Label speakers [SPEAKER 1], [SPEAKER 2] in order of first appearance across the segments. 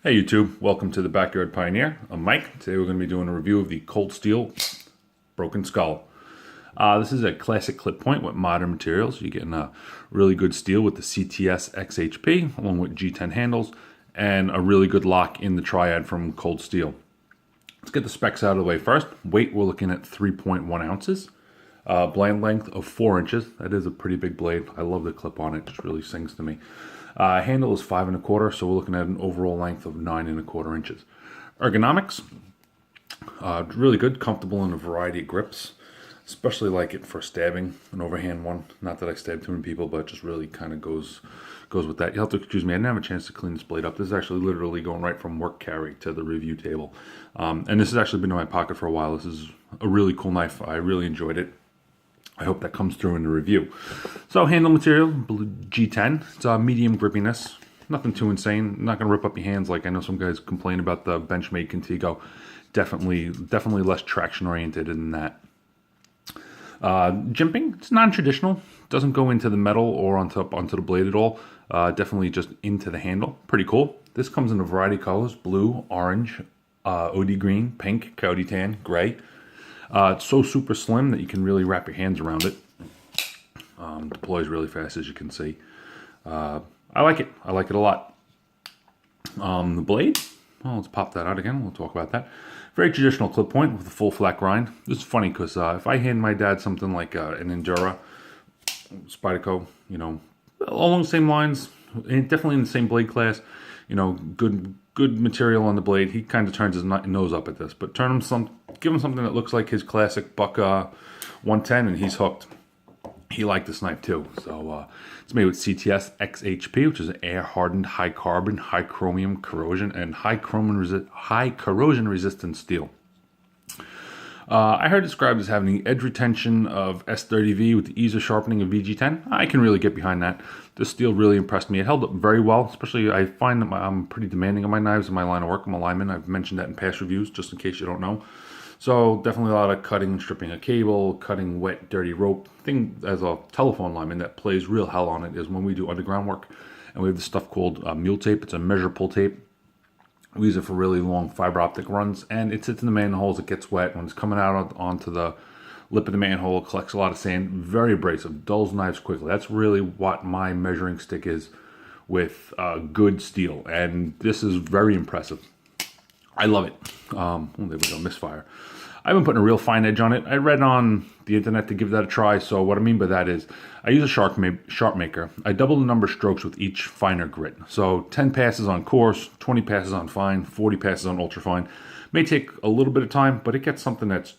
[SPEAKER 1] Hey YouTube, welcome to the Backyard Pioneer. I'm Mike. Today we're going to be doing a review of the Cold Steel Broken Skull. This is a classic clip point with modern materials. You're getting a really good steel with the CTS XHP along with G10 handles and a really good lock in the triad from Cold Steel. Let's get the specs out of the way first. Weight, we're looking at 3.1 ounces. Blade length of 4 inches. That is a pretty big blade. I love the clip on it. It just really sings to me. Handle is 5 1/4, so we're looking at an overall length of 9 1/4 inches. Ergonomics, really good, comfortable in a variety of grips. Especially like it for stabbing, an overhand one. Not that I stab too many people, but it just really kind of goes with that. You'll have to excuse me, I didn't have a chance to clean this blade up. This is actually literally going right from work carry to the review table. And this has actually been in my pocket for a while. This is a really cool knife. I really enjoyed it. I hope that comes through in the review. So handle material, G10. It's a medium grippiness. Nothing too insane. Not going to rip up your hands like I know some guys complain about the Benchmade Contigo. Definitely less traction oriented than that. Jimping, it's non-traditional. Doesn't go into the metal or onto the blade at all. Definitely just into the handle. Pretty cool. This comes in a variety of colors: blue, orange, OD green, pink, coyote tan, gray. It's so super slim that you can really wrap your hands around it. Deploys really fast, as you can see. I like it. I like it a lot. The blade, well, let's pop that out again. We'll talk about that. Very traditional clip point with a full flat grind. This is funny because if I hand my dad something like an Endura Spyderco, along the same lines, and definitely in the same blade class, good material on the blade, he kind of turns his nose up at this. But give him something that looks like his classic Buck 110, and he's hooked. He liked this knife too. So it's made with CTS XHP, which is an air-hardened, high-carbon, high-chromium corrosion, and high corrosion resistant steel. I heard it described as having the edge retention of S30V with the ease of sharpening of VG10. I can really get behind that. This steel really impressed me. It held up very well, especially I find that I'm pretty demanding on my knives in my line of work. I'm a lineman. I've mentioned that in past reviews, just in case you don't know. So definitely a lot of cutting and stripping of cable, cutting wet, dirty rope. Thing as a telephone lineman that plays real hell on it is when we do underground work, and we have this stuff called mule tape. It's a measure pull tape. We use it for really long fiber optic runs, and it sits in the manholes. It gets wet when it's coming out onto the lip of the manhole. It collects a lot of sand. Very abrasive. Dulls knives quickly. That's really what my measuring stick is with good steel, and this is very impressive. I love it. There we go, misfire. I've been putting a real fine edge on it. I read on the internet to give that a try. So what I mean by that is I use a sharp maker. I double the number of strokes with each finer grit. So 10 passes on coarse, 20 passes on fine, 40 passes on ultra fine. May take a little bit of time, but it gets something that's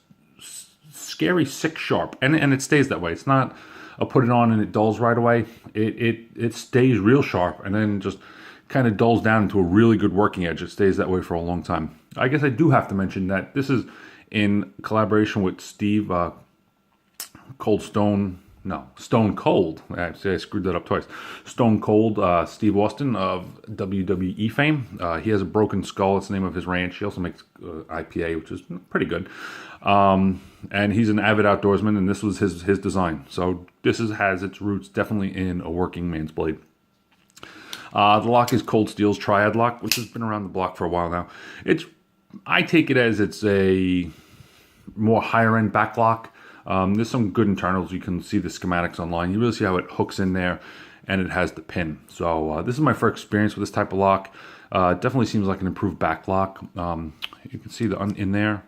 [SPEAKER 1] scary, sick sharp. And it stays that way. It's not a put it on and it dulls right away. It stays real sharp and then just kind of dulls down into a really good working edge. It stays that way for a long time. I guess I do have to mention that this is in collaboration with Steve Stone Cold. Actually, I screwed that up twice. Stone Cold, Steve Austin of WWE fame. He has a broken skull. It's the name of his ranch. He also makes IPA, which is pretty good. And he's an avid outdoorsman, and this was his design. So this has its roots definitely in a working man's blade. The lock is Cold Steel's Triad lock, which has been around the block for a while now. I take it as it's a more higher end back lock. There's some good internals. You can see the schematics online. You really see how it hooks in there, and it has the pin. So this is my first experience with this type of lock. It definitely seems like an improved back lock. You can see in there.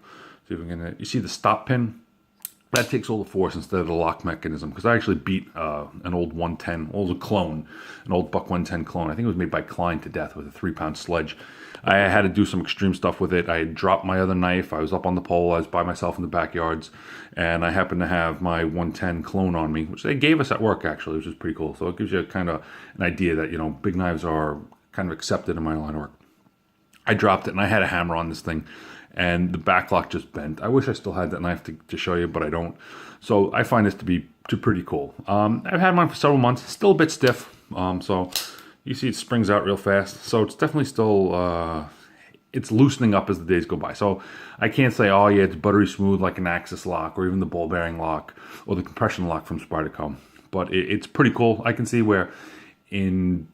[SPEAKER 1] See if we can. You see the stop pin. That takes all the force instead of the lock mechanism, because I actually beat an old 110, old clone, an old Buck 110 clone. I think it was made by Klein to death with a 3-pound sledge. I had to do some extreme stuff with it. I had dropped my other knife. I was up on the pole. I was by myself in the backyards, and I happened to have my 110 clone on me, which they gave us at work, actually, which is pretty cool. So it gives you kind of an idea that, big knives are kind of accepted in my line of work. I dropped it, and I had a hammer on this thing, and the back lock just bent. I wish I still had that knife to show you, but I don't. So I find this to be pretty cool. I've had mine for several months. Still a bit stiff, so you see it springs out real fast. So it's definitely still, it's loosening up as the days go by. So I can't say, oh yeah, it's buttery smooth like an Axis lock or even the ball bearing lock or the compression lock from Spyderco. But it's pretty cool. I can see where in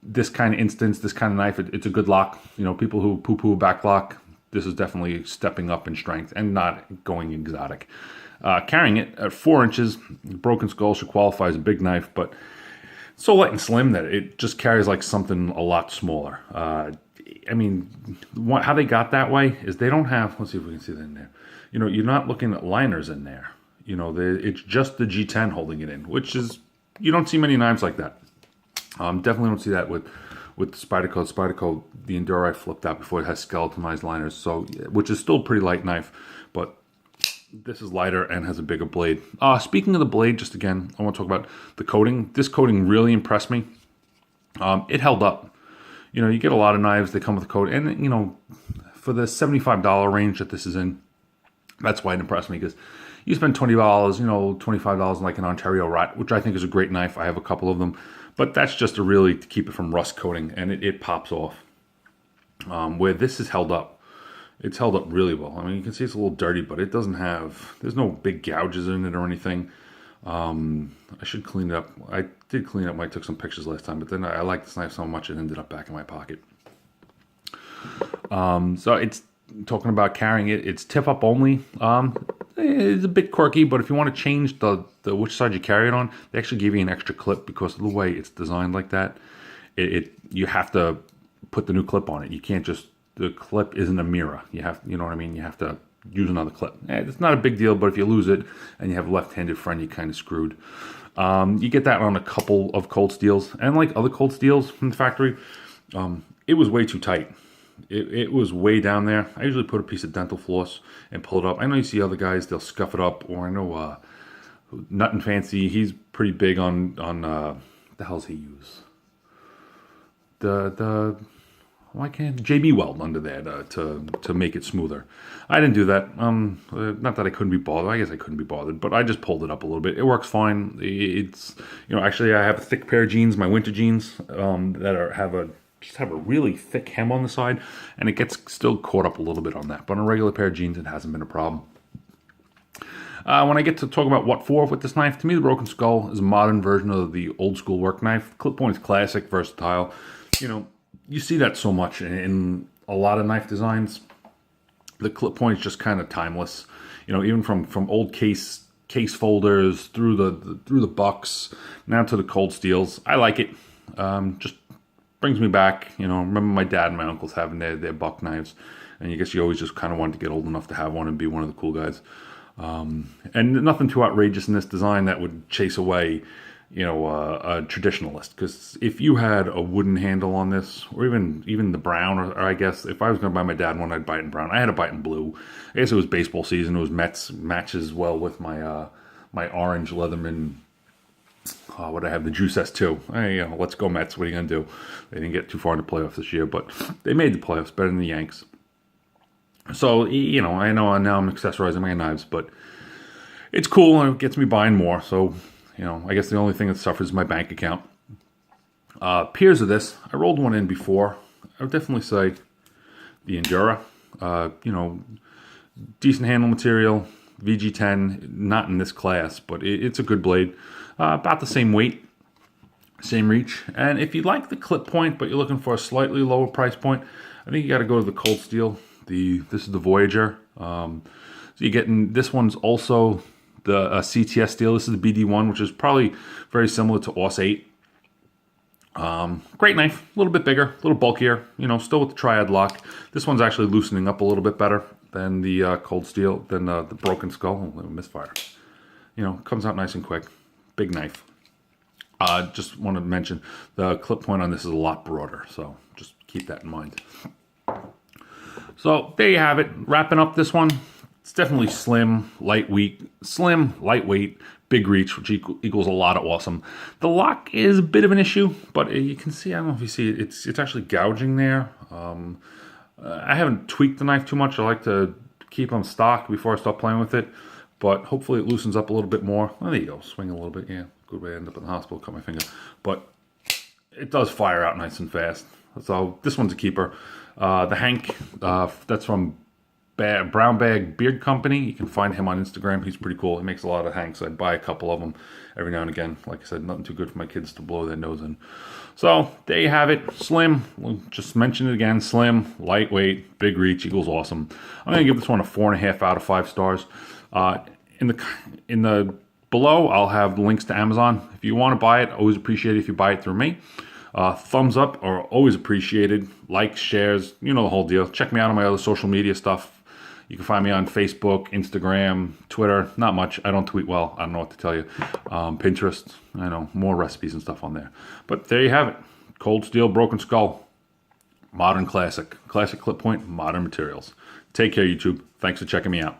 [SPEAKER 1] this kind of instance, this kind of knife, it's a good lock. You know, people who poo-poo a back lock, this is definitely stepping up in strength and not going exotic. Carrying it at 4 inches, Broken Skull should qualify as a big knife, but so light and slim that it just carries like something a lot smaller. I mean, how they got that way is they don't have, let's see if we can see that in there. You know, you're not looking at liners in there. You know, it's just the G10 holding it in, which is, you don't see many knives like that. Definitely don't see that with the Spyderco. Spyderco, the Enduro I flipped out before, it has skeletonized liners, so which is still a pretty light knife, but this is lighter and has a bigger blade. Speaking of the blade, just again, I want to talk about the coating. This coating really impressed me. It held up. You know, you get a lot of knives, they come with a coat, and you know, for the $75 range that this is in, that's why it impressed me, because you spend $20, you know, $25 on like an Ontario Rat, which I think is a great knife. I have a couple of them, but that's just to really to keep it from rust coating, and it pops off. Where this is held up, it's held up really well. I mean, you can see it's a little dirty, but it doesn't have, there's no big gouges in it or anything. I should clean it up. I did clean it up when I took some pictures last time, but then I liked this knife so much it ended up back in my pocket. So it's talking about carrying it. It's tip up only. It's a bit quirky, but if you want to change the which side you carry it on, they actually give you an extra clip because of the way it's designed like that. You have to put the new clip on it. You can't just, the clip isn't a mirror. You have, you know what I mean? You have to use another clip. It's not a big deal, but if you lose it and you have a left-handed friend, you're kind of screwed. You get that on a couple of Cold Steels, and like other Cold Steels from the factory, it was way too tight. It was way down there. I usually put a piece of dental floss and pull it up. I know you see other guys, they'll scuff it up, or I know Nut and Fancy, he's pretty big on the hell's he use? Why can't JB Weld under there to make it smoother? I didn't do that. Not that I couldn't be bothered. I guess I couldn't be bothered, but I just pulled it up a little bit. It works fine. It's, you know, actually I have a thick pair of jeans, my winter jeans, that have a really thick hem on the side, and it gets still caught up a little bit on that. But on a regular pair of jeans, it hasn't been a problem. When I get to talk about what for with this knife, to me the Broken Skull is a modern version of the old school work knife. Clip point is classic, versatile. You know, you see that so much in a lot of knife designs. The clip point is just kind of timeless. You know, even from old case folders through the bucks now to the Cold Steels. I like it. Just brings me back. You know, remember my dad and my uncles having their buck knives, and I guess you always just kind of wanted to get old enough to have one and be one of the cool guys. And nothing too outrageous in this design that would chase away, you know, a traditionalist. Because if you had a wooden handle on this, or even the brown, or I guess if I was going to buy my dad one, I'd buy it in brown. I had to buy it in blue. I guess it was baseball season. It was Mets, matches well with my my orange Leatherman. What I have, the Juice S2. Hey, you know, let's go Mets. What are you going to do? They didn't get too far in the playoffs this year, but they made the playoffs better than the Yanks. So, you know, I know now I'm accessorizing my knives, but it's cool and it gets me buying more. So, you know, I guess the only thing that suffers is my bank account. Peers of this, I rolled one in before. I would definitely say the Endura. You know, decent handle material, VG10, not in this class, but it's a good blade. About the same weight, same reach. And if you like the clip point, but you're looking for a slightly lower price point, I think you got to go to the Cold Steel. This is the Voyager. So you're getting, this one's also the CTS steel. This is the BD1, which is probably very similar to OS 8. Great knife, a little bit bigger, a little bulkier, you know, still with the triad lock. This one's actually loosening up a little bit better than the Cold Steel, than the Broken Skull. Oh, misfire. You know, comes out nice and quick. Big knife. Just want to mention the clip point on this is a lot broader, so just keep that in mind. So there you have it. Wrapping up this one, it's definitely slim, lightweight, big reach, which equals a lot of awesome. The lock is a bit of an issue, but you can see, I don't know if you see it, it's actually gouging there. I haven't tweaked the knife too much. I like to keep them stock before I start playing with it, but hopefully it loosens up a little bit more. Oh, there you go, swing a little bit, yeah. Good way to end up in the hospital, cut my finger. But it does fire out nice and fast. So this one's a keeper. The Hank, that's from Brown Bag Beard Company. You can find him on Instagram. He's pretty cool. He makes a lot of hanks. I buy a couple of them every now and again. Like I said, nothing too good for my kids to blow their nose in. So there you have it. Slim. We'll just mention it again. Slim, lightweight, big reach equals awesome. I'm gonna give this one a 4.5 out of 5 stars. In the below, I'll have links to Amazon. If you want to buy it, always appreciate it if you buy it through me. Thumbs up are always appreciated. Likes, shares, you know the whole deal. Check me out on my other social media stuff. You can find me on Facebook, Instagram, Twitter. Not much. I don't tweet well. I don't know what to tell you. Pinterest. I know, more recipes and stuff on there. But there you have it. Cold Steel Broken Skull. Modern classic. Classic clip point, modern materials. Take care, YouTube. Thanks for checking me out.